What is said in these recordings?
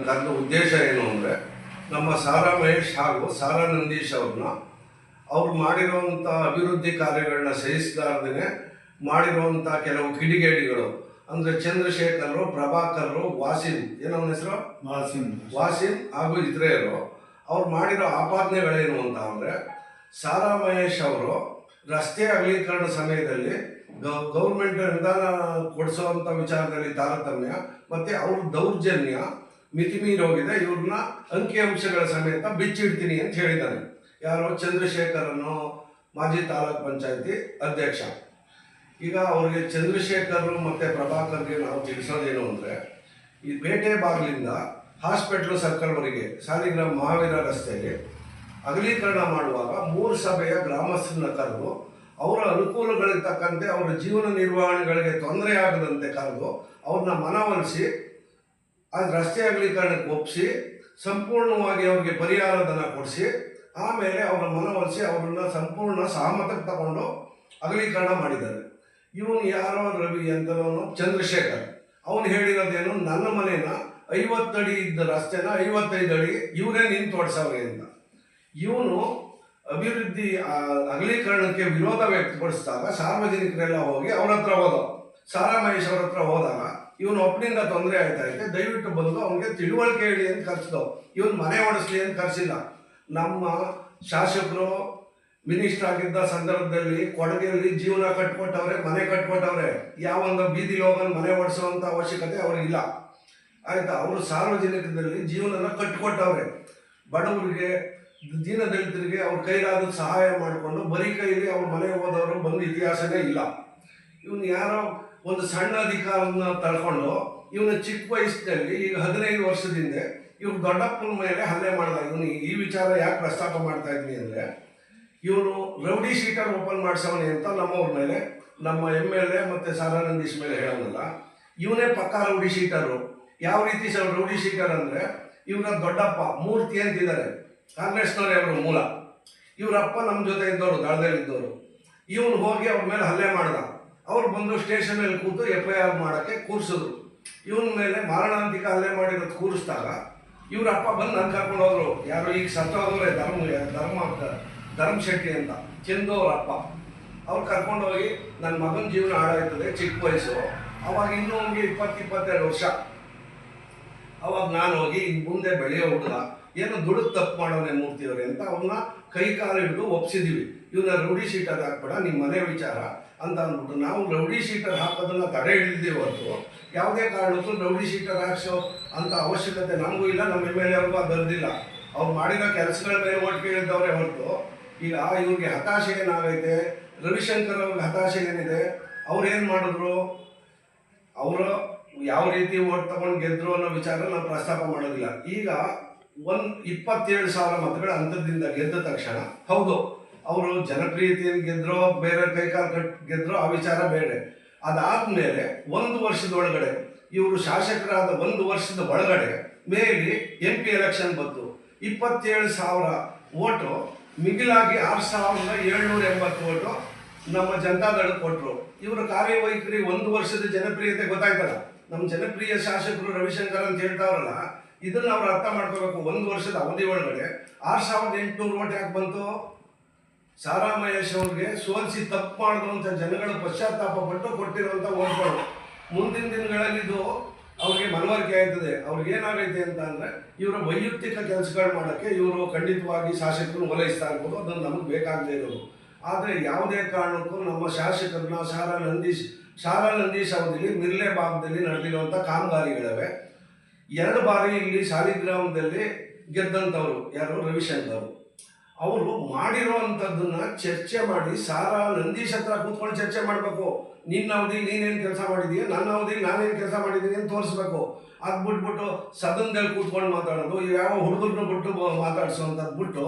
ನನ್ನ ಉದ್ದೇಶ ಏನು ಅಂದರೆ ನಮ್ಮ ಸಾರಾ ಮಹೇಶ್ ಹಾಗೂ ಸಾರಾ ನಂದೀಶ್ ಅವ್ರನ್ನ ಅವ್ರು ಮಾಡಿರುವಂಥ ಅಭಿವೃದ್ಧಿ ಕಾರ್ಯಗಳನ್ನ ಸಹಿಸಲಾರ್ದೇ ಮಾಡಿರುವಂಥ ಕೆಲವು ಕಿಡಿಗೇಡಿಗಳು ಅಂದರೆ ಚಂದ್ರಶೇಖರ್, ಪ್ರಭಾಕರ್, ವಾಸಿಂ, ಏನವನ ಹೆಸರು ವಾಸಿಂ ಹಾಗೂ ಇತರೆಯರು ಅವ್ರು ಮಾಡಿರೋ ಆಪಾದನೆಗಳೇನು ಅಂತ ಅಂದರೆ ಸಾರಾ ಮಹೇಶ್ ಅವರು ರಸ್ತೆ ಅಗಲೀಕರಣ ಸಮಯದಲ್ಲಿ ಗೌರ್ಮೆಂಟ್ ಅನುದಾನ ಕೊಡಿಸುವಂಥ ವಿಚಾರದಲ್ಲಿ ತಾರತಮ್ಯ ಮತ್ತು ಅವ್ರ ದೌರ್ಜನ್ಯ ಮಿತಿಮೀರಿ ಹೋಗಿದೆ, ಇವ್ರನ್ನ ಅಂಕಿಅಂಶಗಳ ಸಮೇತ ಬಿಚ್ಚಿಡ್ತೀನಿ ಅಂತ ಹೇಳಿದ್ದಾನೆ. ಯಾರೋ ಚಂದ್ರಶೇಖರನ್ನು, ಮಾಜಿ ತಾಲೂಕ್ ಪಂಚಾಯತಿ ಅಧ್ಯಕ್ಷ. ಈಗ ಅವ್ರಿಗೆ ಚಂದ್ರಶೇಖರ್ ಮತ್ತು ಪ್ರಭಾಕರ್ಗೆ ನಾವು ತಿಳಿಸೋದೇನು ಅಂದರೆ, ಈ ಪೇಟೆ ಬಾಗಿಲಿಂದ ಹಾಸ್ಪಿಟ್ಲು ಸರ್ಕಲ್ವರೆಗೆ ಸಾಲಿಗ್ರಾಮ ಮಹಾವೀರ ರಸ್ತೆಗೆ ಅಗಲೀಕರಣ ಮಾಡುವಾಗ 3 ಸಭೆಯ ಗ್ರಾಮಸ್ಥರನ್ನ ಕರೆದು ಅವರ ಅನುಕೂಲಗಳಿಗೆ ತಕ್ಕಂತೆ ಅವರ ಜೀವನ ನಿರ್ವಹಣೆಗಳಿಗೆ ತೊಂದರೆ ಆಗದಂತೆ ಕರೆದು ಅವ್ರನ್ನ ಮನವೊಲಿಸಿ ಆ ರಸ್ತೆ ಅಗಲೀಕರಣಕ್ಕೆ ಒಪ್ಪಿಸಿ ಸಂಪೂರ್ಣವಾಗಿ ಅವ್ರಿಗೆ ಪರಿಹಾರಧನ ಕೊಡಿಸಿ ಆಮೇಲೆ ಅವರ ಮನವೊಲಿಸಿ ಅವರನ್ನು ಸಂಪೂರ್ಣ ಸಹಮತಕ್ಕೆ ತಗೊಂಡು ಅಗಲೀಕರಣ ಮಾಡಿದ್ದಾರೆ. ಇವನು ಯಾರೋ ರವಿ ಅಂತನವನು ಚಂದ್ರಶೇಖರ್, ಅವನು ಹೇಳಿರೋದೇನು, ನನ್ನ ಮನೇನ 50 ಅಡಿ ಇದ್ದ ರಸ್ತೆನ 55 ಅಡಿ ಇವರೇ ನಿಂತು ತೋಡ್ಸವ್ರೆ ಅಂತ. ಇವನು ಅಭಿವೃದ್ಧಿ ಅಗಲೀಕರಣಕ್ಕೆ ವಿರೋಧ ವ್ಯಕ್ತಪಡಿಸಿದಾಗ ಸಾರ್ವಜನಿಕರೆಲ್ಲ ಹೋಗಿ ಅವ್ರ ಹತ್ರ ಹೋದವು. ಸಾರಾ ಮಹೇಶ್ ಅವ್ರ ಹತ್ರ ಹೋದಾಗ ಇವನು ಒಬ್ಬನಿಂದ ತೊಂದರೆ ಆಯ್ತಾಯಿದೆ, ದಯವಿಟ್ಟು ಬಂದು ಅವನಿಗೆ ತಿಳುವಳಿಕೆ ಹೇಳಿ ಅಂತ ಕರೆಸಿದವು. ಇವನು ಮನೆ ಓಡಿಸ್ಲಿ ಅಂತ ಕರೆಸಿಲ್ಲ. ನಮ್ಮ ಶಾಸಕರು ಮಿನಿಸ್ಟರ್ ಆಗಿದ್ದ ಸಂದರ್ಭದಲ್ಲಿ ಕೊಡಗೆಯಲ್ಲಿ ಜೀವನ ಕಟ್ಕೊಟ್ಟವ್ರೆ, ಮನೆ ಕಟ್ಕೊಟ್ಟವ್ರೆ. ಯಾವೊಂದು ಬೀದಿಲಿ ಹೋಗೋದು ಮನೆ ಓಡಿಸುವಂಥ ಅವಶ್ಯಕತೆ ಅವ್ರಿಗಿಲ್ಲ, ಆಯಿತಾ. ಅವರು ಸಾರ್ವಜನಿಕರಲ್ಲಿ ಜೀವನನ ಕಟ್ಕೊಟ್ಟವ್ರೆ. ಬಡವರಿಗೆ, ದೀನದಲಿತರಿಗೆ ಅವ್ರ ಕೈಲಾದ ಸಹಾಯ ಮಾಡಿಕೊಂಡು ಬರೀ ಕೈಲಿ ಅವ್ರ ಮನೆಗೆ ಹೋದವರು ಬಂದು ಇತಿಹಾಸನೇ ಇಲ್ಲ. ಇವನು ಯಾರೋ ಒಂದು ಸಣ್ಣ ಅಧಿಕಾರನ ತಳ್ಕೊಂಡು ಇವನ ಚಿಕ್ಕ ವಯಸ್ಸಿನಲ್ಲಿ, ಈಗ 15 ವರ್ಷದಿಂದ ಇವ್ರು ದೊಡ್ಡಪ್ಪನ ಮೇಲೆ ಹಲ್ಲೆ ಮಾಡ್ದ. ಇವನು ಈ ವಿಚಾರ ಯಾಕೆ ಪ್ರಸ್ತಾಪ ಮಾಡ್ತಾ ಇದ್ದೀನಿ ಅಂದರೆ, ಇವನು ರೌಡಿ ಶೀಟರ್ ಓಪನ್ ಮಾಡಿಸವನೆ ಅಂತ ನಮ್ಮವ್ರ ಮೇಲೆ, ನಮ್ಮ MLA ಮತ್ತು ಸಾರಾ ನಂದೀಶ್ ಮೇಲೆ ಹೇಳೋನಲ್ಲ, ಇವನೇ ಪಕ್ಕ ರೌಡಿ ಶೀಟರು. ಯಾವ ರೀತಿ ರೌಡಿ ಶೀಟರ್ ಅಂದರೆ, ಇವರ ದೊಡ್ಡಪ್ಪ ಮೂರ್ತಿ ಅಂತಿದ್ದಾರೆ, ಕಾಂಗ್ರೆಸ್ನವರೇ ಅವರ ಮೂಲ. ಇವರಪ್ಪ ನಮ್ಮ ಜೊತೆ ಇದ್ದವರು, ದಳದಲ್ಲಿದ್ದವರು. ಇವನು ಹೋಗಿ ಅವ್ರ ಮೇಲೆ ಹಲ್ಲೆ ಮಾಡ್ದ. ಅವ್ರು ಬಂದು ಸ್ಟೇಷನಲ್ಲಿ ಕೂತು FIR ಮಾಡೋಕ್ಕೆ ಕೂರಿಸಿದ್ರು. ಇವನ ಮೇಲೆ ಮಾರಣಾಂತಿಕ ಹಲ್ಲೆ ಮಾಡಿರೋದು ಕೂರಿಸಿದಾಗ ಇವರಪ್ಪ ಬಂದು ನನ್ನ ಕರ್ಕೊಂಡು ಹೋದ್ರು. ಯಾರು ಈಗ ಸತ್ತೋದವ್ರೆ, ಧರ್ಮ ಶೆಟ್ಟಿ ಅಂತ, ಚಂದು ಅವ್ರ ಅಪ್ಪ. ಅವ್ರು ಕರ್ಕೊಂಡು ಹೋಗಿ ನನ್ನ ಮಗನ ಜೀವನ ಹಾಳಾಯ್ತದೆ, ಚಿಕ್ಕ ವಯಸ್ಸು, ಅವಾಗ ಇನ್ನೂ ಅವ್ನಿಗೆ 20-22 ವರ್ಷ. ಅವಾಗ ನಾನು ಹೋಗಿ ಇನ್ನು ಮುಂದೆ ಬೆಳೆಯೋ ಹುಡುಗ ಏನೋ ದುಡ್ಡು ತಪ್ಪು ಮಾಡೋನೆ ಮೂರ್ತಿಯವ್ರೆ ಅಂತ ಅವನ್ನ ಕೈ ಕಾಲು ಹಿಡಿದು ಒಪ್ಸಿದೀವಿ. ಇವನ್ನ ರೌಡಿ ಶೀಟರ್ ಹಾಕ್ಬೇಡ, ನಿಮ್ಮ ಮನೆ ವಿಚಾರ ಅಂತ ಅಂದ್ಬಿಟ್ಟು ನಾವು ರೌಡಿ ಶೀಟರ್ ಹಾಕೋದನ್ನ ತಡೆ ಹಿಡಿದೀವಿ ಹೊರತು ಯಾವುದೇ ಕಾರಣಕ್ಕೂ ರೌಡಿ ಶೀಟರ್ ಹಾಕ್ಸೋ ಅಂತ ಅವಶ್ಯಕತೆ ನಮಗೂ ಇಲ್ಲ, ನಮ್ಮ MLA ಅವ್ರಿಗೂ ಅದು ಬರೆದಿಲ್ಲ. ಅವ್ರು ಮಾಡಿರೋ ಕೆಲಸಗಳ ಮೇಲೆ ಓಟ್ ಕೇಳಿದ್ದವ್ರೆ ಹೊರತು. ಈಗ ಇವ್ರಿಗೆ ಹತಾಶೆ ಏನಾಗೈತೆ, ರವಿಶಂಕರ್ ಅವ್ರಿಗೆ ಹತಾಶೆ ಏನಿದೆ, ಅವ್ರು ಏನು ಮಾಡಿದ್ರು, ಅವರು ಯಾವ ರೀತಿ ಓಟ್ ತಗೊಂಡು ಗೆದ್ರು ಅನ್ನೋ ವಿಚಾರ ನಾವು ಪ್ರಸ್ತಾಪ ಮಾಡೋದಿಲ್ಲ. ಈಗ 27,000 ಮತಗಳ ಅಂತರದಿಂದ ಗೆದ್ದ ತಕ್ಷಣ, ಹೌದು ಅವರು ಜನಪ್ರಿಯತೆಯನ್ನು ಗೆದ್ರೋ ಬೇರೆ ಕೈಕಾಲು ಗೆದ್ರೋ ಆ ವಿಚಾರ ಬೇರೆ. ಅದಾದ್ಮೇಲೆ 1 ವರ್ಷದ ಒಳಗಡೆ, ಇವರು ಶಾಸಕರಾದ 1 ವರ್ಷದ ಒಳಗಡೆ ಮೇಲಿ MP ಎಲೆಕ್ಷನ್ ಬಂತು. 27,000 ಓಟು ಮಿಗಿಲಾಗಿ 6,780 ಓಟು ನಮ್ಮ ಜನತಾದಳಕ್ಕೆ ಕೊಟ್ಟರು. ಇವರ ಕಾರ್ಯವೈಖರಿ 1 ವರ್ಷದ ಜನಪ್ರಿಯತೆ ಗೊತ್ತಾಯ್ತಲ್ಲ. ನಮ್ಮ ಜನಪ್ರಿಯ ಶಾಸಕರು ರವಿಶಂಕರ್ ಅಂತ ಹೇಳ್ತಾವ್ರಲ್ಲ, ಇದನ್ನ ಅವ್ರು ಅರ್ಥ ಮಾಡ್ಕೋಬೇಕು. 1 ವರ್ಷದ ಅವಧಿ ಒಳಗಡೆ 6,800 ಓಟ್ ಯಾಕೆ ಬಂತು? ಸಾರಾ ಮಹೇಶ್ ಅವ್ರಿಗೆ ಸೋಲಿಸಿ ತಪ್ಪು ಮಾಡಿದಂಥ ಜನಗಳು ಪಶ್ಚಾತ್ತಾಪ ಪಟ್ಟು ಕೊಟ್ಟಿರುವಂಥ ಓಟ್ಗಳು. ಮುಂದಿನ ದಿನಗಳಲ್ಲಿ ಇದು ಅವ್ರಿಗೆ ಮನವರಿಕೆ ಆಯ್ತದೆ. ಅವ್ರಿಗೆ ಏನಾಗೈತೆ ಅಂತ ಅಂದರೆ, ಇವರ ವೈಯಕ್ತಿಕ ಕೆಲಸಗಳು ಮಾಡೋಕ್ಕೆ ಇವರು ಖಂಡಿತವಾಗಿ ಶಾಸಕರು ಓಲೈಸ್ತಾ ಇರ್ಬೋದು, ಅದನ್ನು ನಮಗೆ ಬೇಕಾಗದೇ ಇರೋದು. ಆದರೆ ಯಾವುದೇ ಕಾರಣಕ್ಕೂ ನಮ್ಮ ಶಾಸಕರನ್ನ ಸಾರಾ ನಂದೀಶ್ ಅವಧಿಯಲ್ಲಿ ಮಿರ್ಲೆ ಭಾಗದಲ್ಲಿ ನಡೆದಿರುವಂಥ ಕಾಮಗಾರಿಗಳಿವೆ. 2 ಬಾರಿ ಇಲ್ಲಿ ಸಾಲಿಗ್ರಾಮದಲ್ಲಿ ಗೆದ್ದಂಥವ್ರು ಯಾರು, ರವಿಶಂಕರ್. ಅವರು ಮಾಡಿರುವಂಥದ್ದನ್ನ ಚರ್ಚೆ ಮಾಡಿ ಸಾರಾ ನಂದೀಶ್ ಹತ್ರ ಕೂತ್ಕೊಂಡು ಚರ್ಚೆ ಮಾಡಬೇಕು. ನಿನ್ನ ಅವಧಿಲಿ ನೀನೇನು ಕೆಲಸ ಮಾಡಿದೀಯ, ನನ್ನ ಅವಧಿಲಿ ನಾನೇನು ಕೆಲಸ ಮಾಡಿದ್ದೀನಿ ಅಂತ ತೋರಿಸ್ಬೇಕು. ಅದು ಬಿಟ್ಬಿಟ್ಟು ಸದನದಲ್ಲಿ ಕೂತ್ಕೊಂಡು ಮಾತಾಡೋದು, ಯಾವ ಹುಡುಗರನ್ನ ಬಿಟ್ಟು ಮಾತಾಡಿಸೋವಂಥದ್ದು ಬಿಟ್ಟು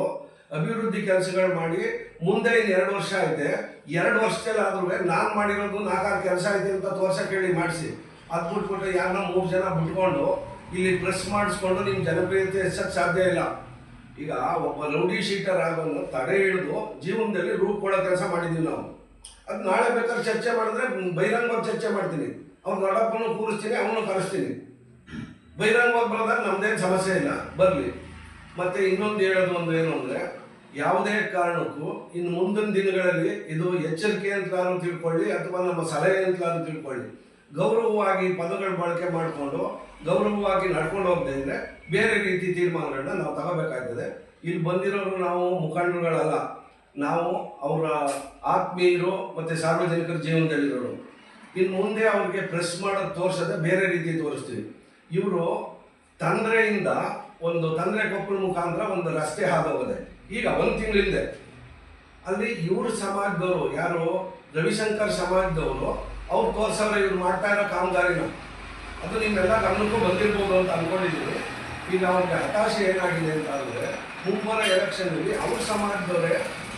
ಅಭಿವೃದ್ಧಿ ಕೆಲಸಗಳು ಮಾಡಿ ಮುಂದೆ ಇನ್ನು 2 ವರ್ಷ ಐತೆ, 2 ವರ್ಷದಲ್ಲಾದ್ರೂ ನಾನು ಮಾಡಿರೋದು 4-6 ಕೆಲಸ ಐತೆ ಅಂತ ತೋರ್ಸಕ್ಕೆ ಹೇಳಿ ಮಾಡಿಸಿ. ಅದು ಬಿಟ್ಬಿಟ್ಟು ಯಾರನ್ನ 3 ಜನ ಬಿಟ್ಕೊಂಡು ಇಲ್ಲಿ ಪ್ರೆಸ್ ಮಾಡಿಸ್ಕೊಂಡು ನಿಮ್ಮ ಜನಪ್ರಿಯತೆ ಹೆಚ್ಚಕ್ಕೆ ಸಾಧ್ಯ ಇಲ್ಲ. ಈಗ ಒಬ್ಬ ರೌಡಿ ಶೀಟರ್ ಆಗೋನ್ನು ತಡೆ ಹಿಡಿದು ಜೀವನದಲ್ಲಿ ರೂಪ ಕೊಡೋ ಕೆಲಸ ಮಾಡಿದ್ದೀವಿ ನಾವು. ಅದು ನಾಳೆ ಬೇಕಾದ್ರೆ ಚರ್ಚೆ ಮಾಡಿದ್ರೆ ಬಹಿರಂಗವಾಗಿ ಚರ್ಚೆ ಮಾಡ್ತೀನಿ. ಅವ್ನು ದೊಡ್ಡಪ್ಪನೂ ಕೂರಿಸ್ತೀನಿ, ಅವನು ಕರೆಸ್ತೀನಿ. ಬಹಿರಂಗವಾಗಿ ಬರೋದಾಗ ನಮ್ದೇನು ಸಮಸ್ಯೆ ಇಲ್ಲ, ಬರಲಿ. ಮತ್ತು ಇನ್ನೊಂದು ಹೇಳೋದು ಒಂದು ಏನು ಅಂದರೆ, ಯಾವುದೇ ಕಾರಣಕ್ಕೂ ಇನ್ನು ಮುಂದಿನ ದಿನಗಳಲ್ಲಿ ಇದು ಎಚ್ಚರಿಕೆ ಅಂತಲಾದ್ರೂ ತಿಳ್ಕೊಳ್ಳಿ ಅಥವಾ ನಮ್ಮ ಸಲಹೆ ಅಂತಲಾದ್ರೂ ತಿಳ್ಕೊಳ್ಳಿ, ಗೌರವವಾಗಿ ಪದಗಳ ಬಳಕೆ ಮಾಡಿಕೊಂಡು ಗೌರವವಾಗಿ ನಡ್ಕೊಂಡು ಹೋಗದೇ ಇದ್ದರೆ ಬೇರೆ ರೀತಿ ತೀರ್ಮಾನಗಳನ್ನ ನಾವು ತಗೋಬೇಕಾಗ್ತದೆ. ಇಲ್ಲಿ ಬಂದಿರೋರು ನಾವು ಮುಖಂಡರುಗಳಲ್ಲ, ನಾವು ಅವರ ಆತ್ಮೀಯರು ಮತ್ತು ಸಾರ್ವಜನಿಕರ ಜೀವನದಲ್ಲಿರೋರು. ಇನ್ನು ಮುಂದೆ ಅವ್ರಿಗೆ ಪ್ರೆಸ್ ಮಾಡೋದು ತೋರಿಸೋದೇ ಬೇರೆ ರೀತಿ ತೋರಿಸ್ತೀವಿ. ಇವರು ತಂದ್ರೆಯಿಂದ ಒಂದು ತಂದ್ರೆ ಕೊಪ್ಪಳ ಮುಖಾಂತರ ಒಂದು ರಸ್ತೆ ಹಾದೋಗಿದೆ. ಈಗ ಒಂದು ತಿಂಗಳಿಂದೆ ಅಲ್ಲಿ ಇವ್ರ ಸಮಾಜದವರು ಯಾರು ರವಿಶಂಕರ್ ಸಮಾಜದವರು ಅವ್ರು ತೋರ್ಸವ್ರೆ ಇವ್ರು ಮಾಡ್ತಾ ಇರೋ ಕಾಮಗಾರಿನ. ಅದು ನಿಮ್ಮೆಲ್ಲ ಗಮನಕ್ಕೂ ಬಂದಿರ್ಬೋದು ಅಂತ ಅಂದ್ಕೊಂಡಿದ್ದೀನಿ. ಈಗ ಅವ್ರಿಗೆ ಹತಾಶೆ ಏನಾಗಿದೆ ಅಂತ ಅಂದರೆ, ಮುಂಬರೋ ಎಲೆಕ್ಷನ್ನಲ್ಲಿ ಅವ್ರ ಸಮಾಜದವರೇ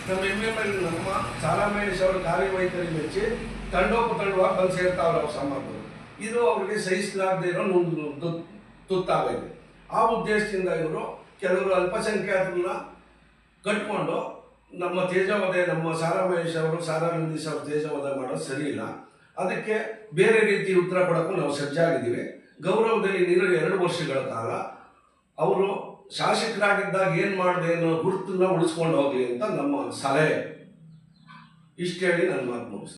ನಮ್ಮ MML ನಮ್ಮ ಸಾರಾ ಮಹೇಶ್ ಅವರ ಕಾರ್ಯವೈಖರಿ ಮೆಚ್ಚಿ ತಂಡೋಪತಂಡವಾಗಿ ಬಂದು ಸೇರ್ತಾವ್ರೆ ಅವ್ರ ಸಮಾಜದವರು. ಇದು ಅವ್ರಿಗೆ ಸಹಿಸಲಾಗದೇ ಇರೋ ತುತ್ತಾಗೈತೆ. ಆ ಉದ್ದೇಶದಿಂದ ಇವರು ಕೆಲವರು ಅಲ್ಪಸಂಖ್ಯಾತರನ್ನ ಕಟ್ಕೊಂಡು ನಮ್ಮ ತೇಜವಧೆ, ನಮ್ಮ ಸಾರಾ ಮಹೇಶ್ ಅವರು ಸಾರಾ ನಂದೀಶ್ ಅವರು ತೇಜವಧೆ ಮಾಡೋದು ಸರಿ ಇಲ್ಲ. ಅದಕ್ಕೆ ಬೇರೆ ರೀತಿ ಉತ್ತರ ಕೊಡೋಕ್ಕೂ ನಾವು ಸಜ್ಜಾಗಿದ್ದೀವಿ. ಗೌರವದಲ್ಲಿ ನೀರು 2 ವರ್ಷಗಳ ಕಾಲ ಅವರು ಶಾಸಕರಾಗಿದ್ದಾಗ ಏನು ಮಾಡಿದೆ ಅನ್ನೋ ಗುರುತನ್ನ ಉಳಿಸ್ಕೊಂಡು ಹೋಗಲಿ ಅಂತ ನಮ್ಮ ಸಲಹೆ. ಇಷ್ಟು ಹೇಳಿ ನನ್ನ ಮಾತು ಮುಗಿಸ್ತೀನಿ.